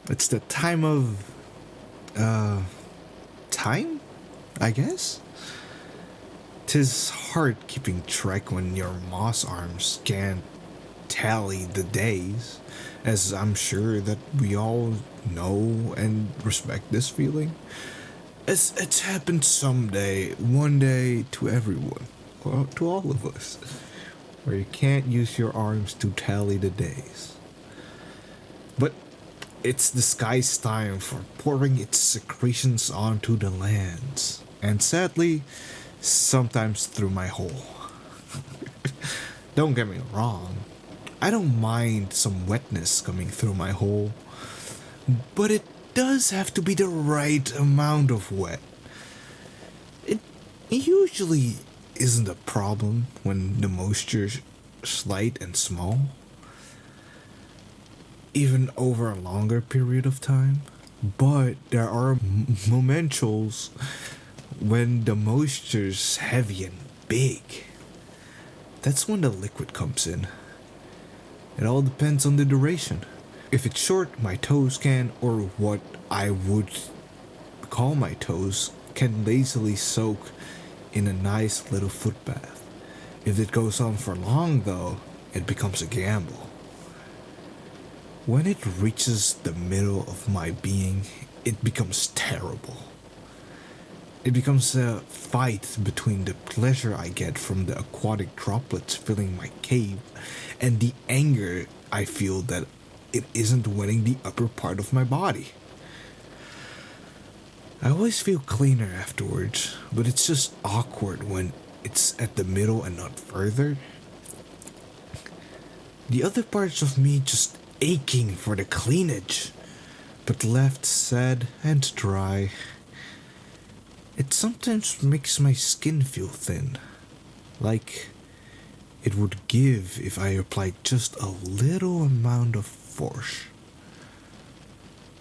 It's the time of time, I guess. 'Tis hard keeping track when your moss arms can't tally the days, as I'm sure that we all know and respect this feeling. It's happened someday, one day to everyone, well, to all of us, where you can't use your arms to tally the days. But it's the sky's time for pouring its secretions onto the lands, and sadly, sometimes through my hole. Don't get me wrong, I don't mind some wetness coming through my hole, but it does have to be the right amount of wet. It usually isn't a problem when the moisture's slight and small, even over a longer period of time. But there are momentals when the moisture's heavy and big. That's when the liquid comes in. It all depends on the duration. If it's short, my toes can, or what I would call my toes, can lazily soak in a nice little foot bath. If it goes on for long, though, it becomes a gamble. When it reaches the middle of my being, it becomes terrible. It becomes a fight between the pleasure I get from the aquatic droplets filling my cave and the anger I feel that it isn't wetting the upper part of my body. I always feel cleaner afterwards, but it's just awkward when it's at the middle and not further. The other parts of me just aching for the cleanage, but left sad and dry. It sometimes makes my skin feel thin, like it would give if I applied just a little amount of force.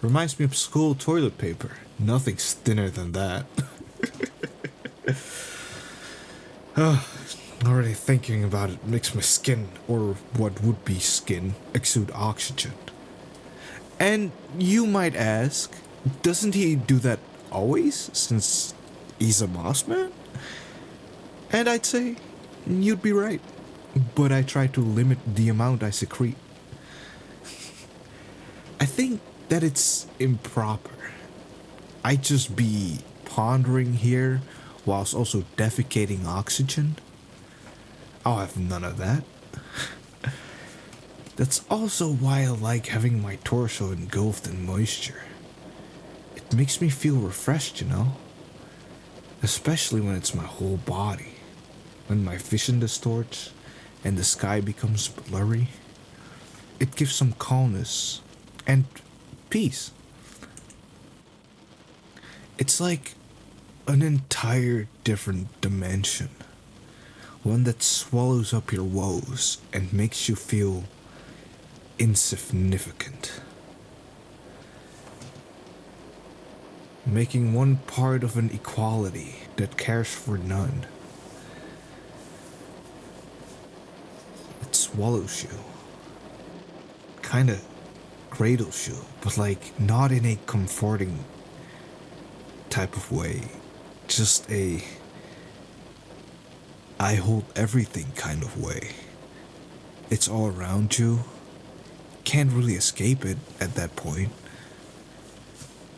Reminds me of school toilet paper. Nothing's thinner than that. Already thinking about it makes my skin, or what would be skin, exude oxygen. And you might ask, doesn't he do that always, since he's a moss man? And I'd say, you'd be right. But I try to limit the amount I secrete. I think that it's improper. I just be pondering here whilst also defecating oxygen. I'll have none of that. That's also why I like having my torso engulfed in moisture. It makes me feel refreshed, you know? Especially when it's my whole body. When my vision distorts and the sky becomes blurry. It gives some calmness and peace. It's like an entire different dimension. One that swallows up your woes and makes you feel insignificant. Making one part of an equality that cares for none. It swallows you. Kinda cradles you, but like not in a comforting type of way. Just a I hold everything kind of way. It's all around you. Can't really escape it at that point.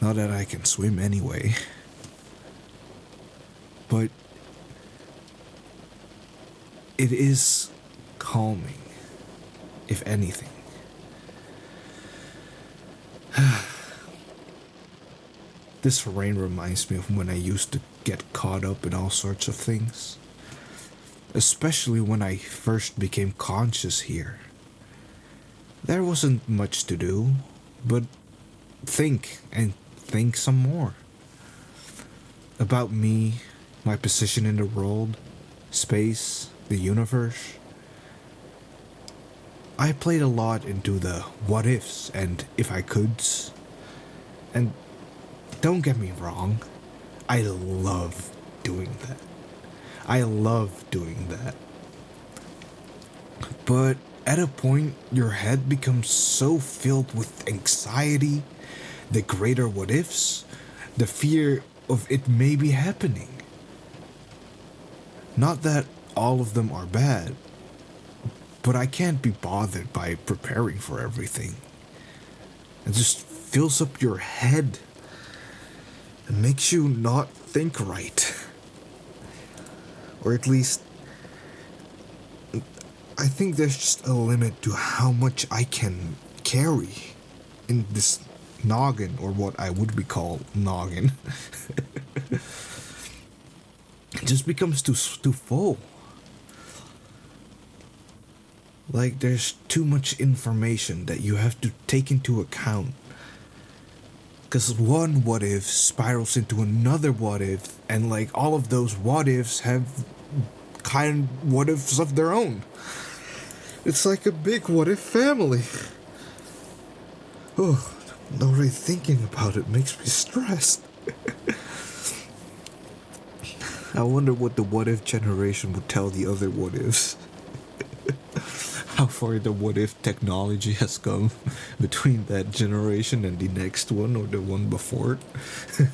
Not that I can swim anyway. But it is calming, if anything. This rain reminds me of when I used to get caught up in all sorts of things. Especially when I first became conscious here. There wasn't much to do, but think and think some more. About me, my position in the world, space, the universe. I played a lot into the what ifs and if I coulds. And don't get me wrong, I love doing that. I love doing that. But at a point, your head becomes so filled with anxiety, the greater what ifs, the fear of it may be happening. Not that all of them are bad, but I can't be bothered by preparing for everything. It just fills up your head and makes you not think right. Or at least, I think there's just a limit to how much I can carry in this noggin, or what I would be called noggin. It just becomes too full. Like there's too much information that you have to take into account. Because one what if spirals into another what if, and like all of those what ifs have kind what ifs of their own. It's like a big what if family. Oh, already thinking about it makes me stressed. I wonder what the what if generation would tell the other what ifs. How far the what if technology has come between that generation and the next one or the one before it.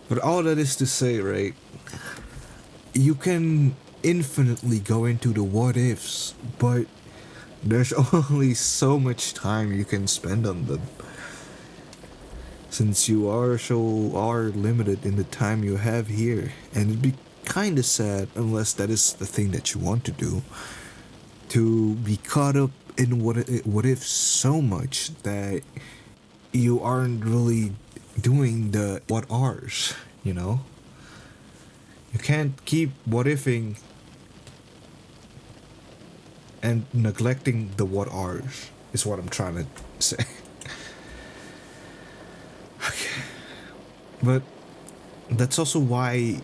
But all that is to say, right? You can infinitely go into the what ifs, but there's only so much time you can spend on them. Since you are limited in the time you have here, and it'd be kinda sad, unless that is the thing that you want to be caught up in what if so much that you aren't really doing the what are's, you know? You can't keep what ifing and neglecting the what are's, is what I'm trying to say. Okay. But that's also why,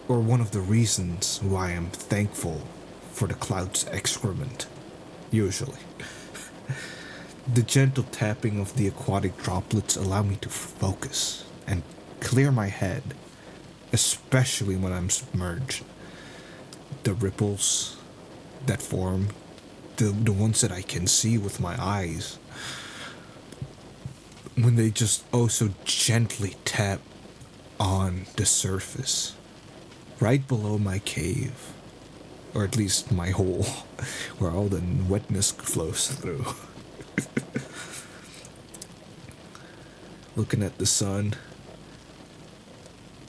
or one of the reasons why I'm thankful for the cloud's excrement, usually. The gentle tapping of the aquatic droplets allow me to focus and clear my head, especially when I'm submerged. The ripples that form, the ones that I can see with my eyes, when they just so gently tap on the surface, right below my cave, or at least my hole, where all the wetness flows through. Looking at the sun,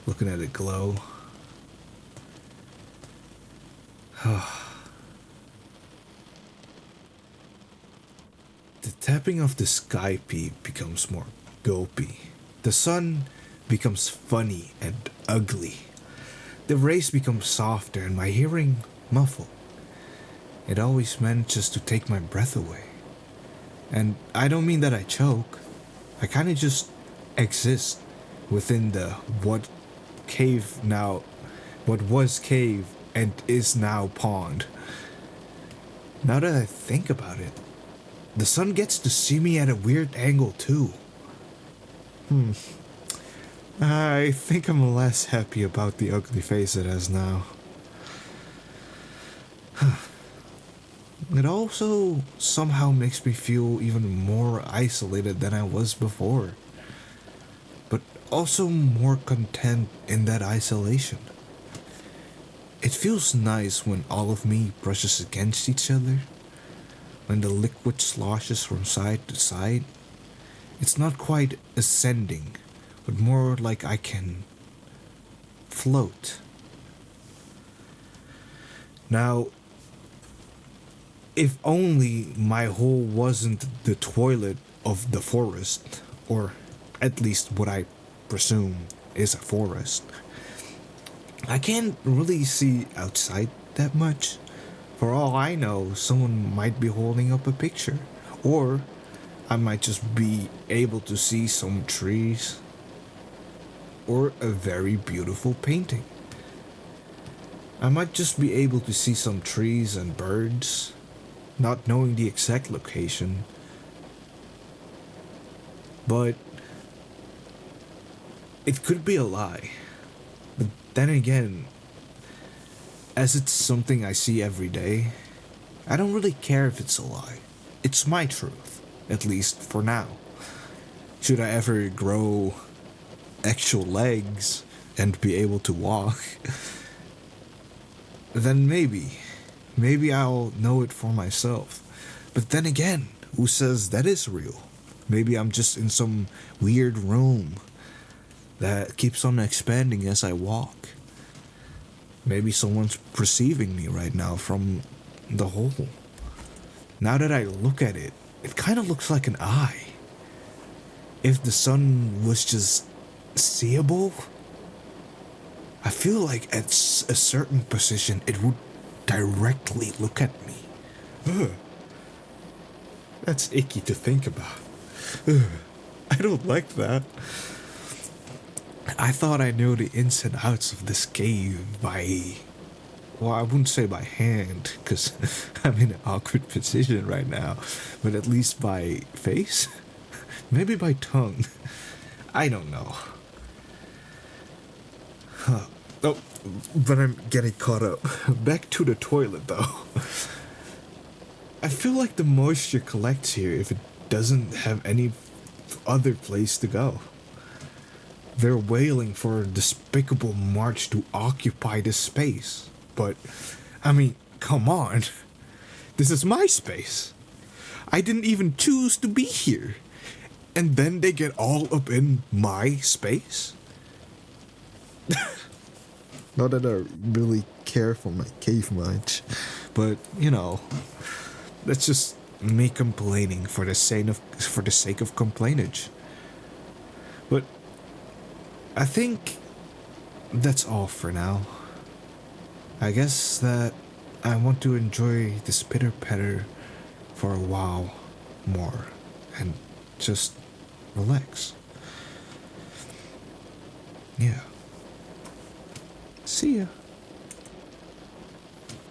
looking at it glow. The tapping of the sky peep becomes more gulpy. The sun becomes funny and ugly. The rays become softer and my hearing muffled. It always manages to take my breath away. And I don't mean that I choke. I kind of just exist within the what was cave and is now pond. Now that I think about it, the sun gets to see me at a weird angle too. I think I'm less happy about the ugly face it has now. It also somehow makes me feel even more isolated than I was before, but also more content in that isolation. It feels nice when all of me brushes against each other, when the liquid sloshes from side to side. It's not quite ascending, but more like I can float. Now, if only my hole wasn't the toilet of the forest, or at least what I presume is a forest. I can't really see outside that much. For all I know, someone might be holding up a picture, or I might just be able to see some trees, or a very beautiful painting. I might just be able to see some trees and birds, not knowing the exact location. But it could be a lie. But then again, as it's something I see every day, I don't really care if it's a lie. It's my truth, at least for now. Should I ever grow actual legs and be able to walk, then maybe I'll know it for myself. But then again, who says that is real? Maybe I'm just in some weird room that keeps on expanding as I walk. Maybe someone's perceiving me right now from the hole. Now that I look at it, it kind of looks like an eye. If the sun was just seeable, I feel like at a certain position it would directly look at me. Ugh. That's icky to think about. Ugh. I don't like that. I thought I knew the ins and outs of this cave by... Well, I wouldn't say by hand, because I'm in an awkward position right now. But at least by face? Maybe by tongue. I don't know. Huh. Oh, but I'm getting caught up. Back to the toilet, though. I feel like the moisture collects here if it doesn't have any other place to go. They're wailing for a despicable march to occupy this space. But, I mean, come on. This is my space. I didn't even choose to be here. And then they get all up in my space? Not that I really care for my cave much. But, you know, that's just me complaining for the sake of complainage. But I think that's all for now. I guess that I want to enjoy this pitter patter for a while more and just relax. Yeah. See ya.